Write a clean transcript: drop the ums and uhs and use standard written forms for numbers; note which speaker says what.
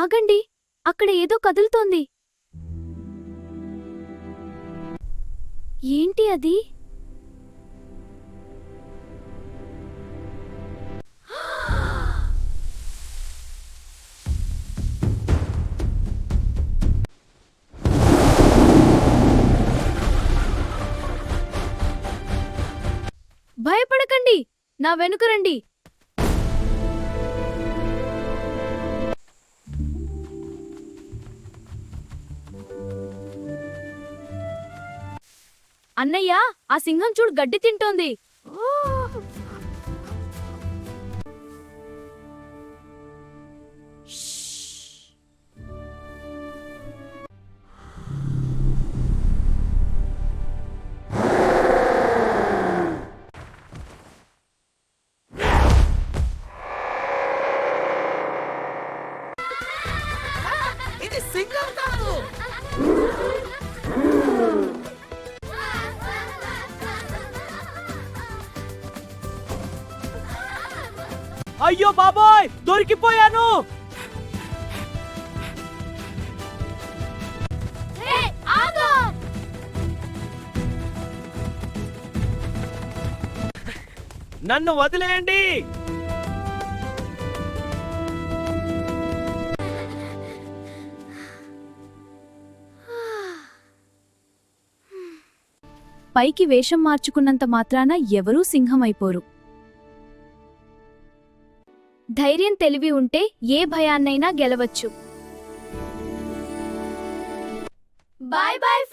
Speaker 1: ఆగండి, అక్కడ ఏదో కదులుతోంది. ఏంటి అది? భయపడకండి, నా వెనుక రండి. అన్నయ్య, ఆ సింహం చూడు గడ్డి తింటోంది.
Speaker 2: ఇది సింగం కాదు.
Speaker 3: అయ్యో బాబోయ్, దొరికిపోయాను. నన్ను వదిలేయండి.
Speaker 1: పైకి వేషం మార్చుకున్నంత మాత్రాన ఎవరూ సింహమైపోరు. ధైర్యం, తెలివి ఉంటే ఏ భయాన్నైనా గెలవచ్చు. Bye bye.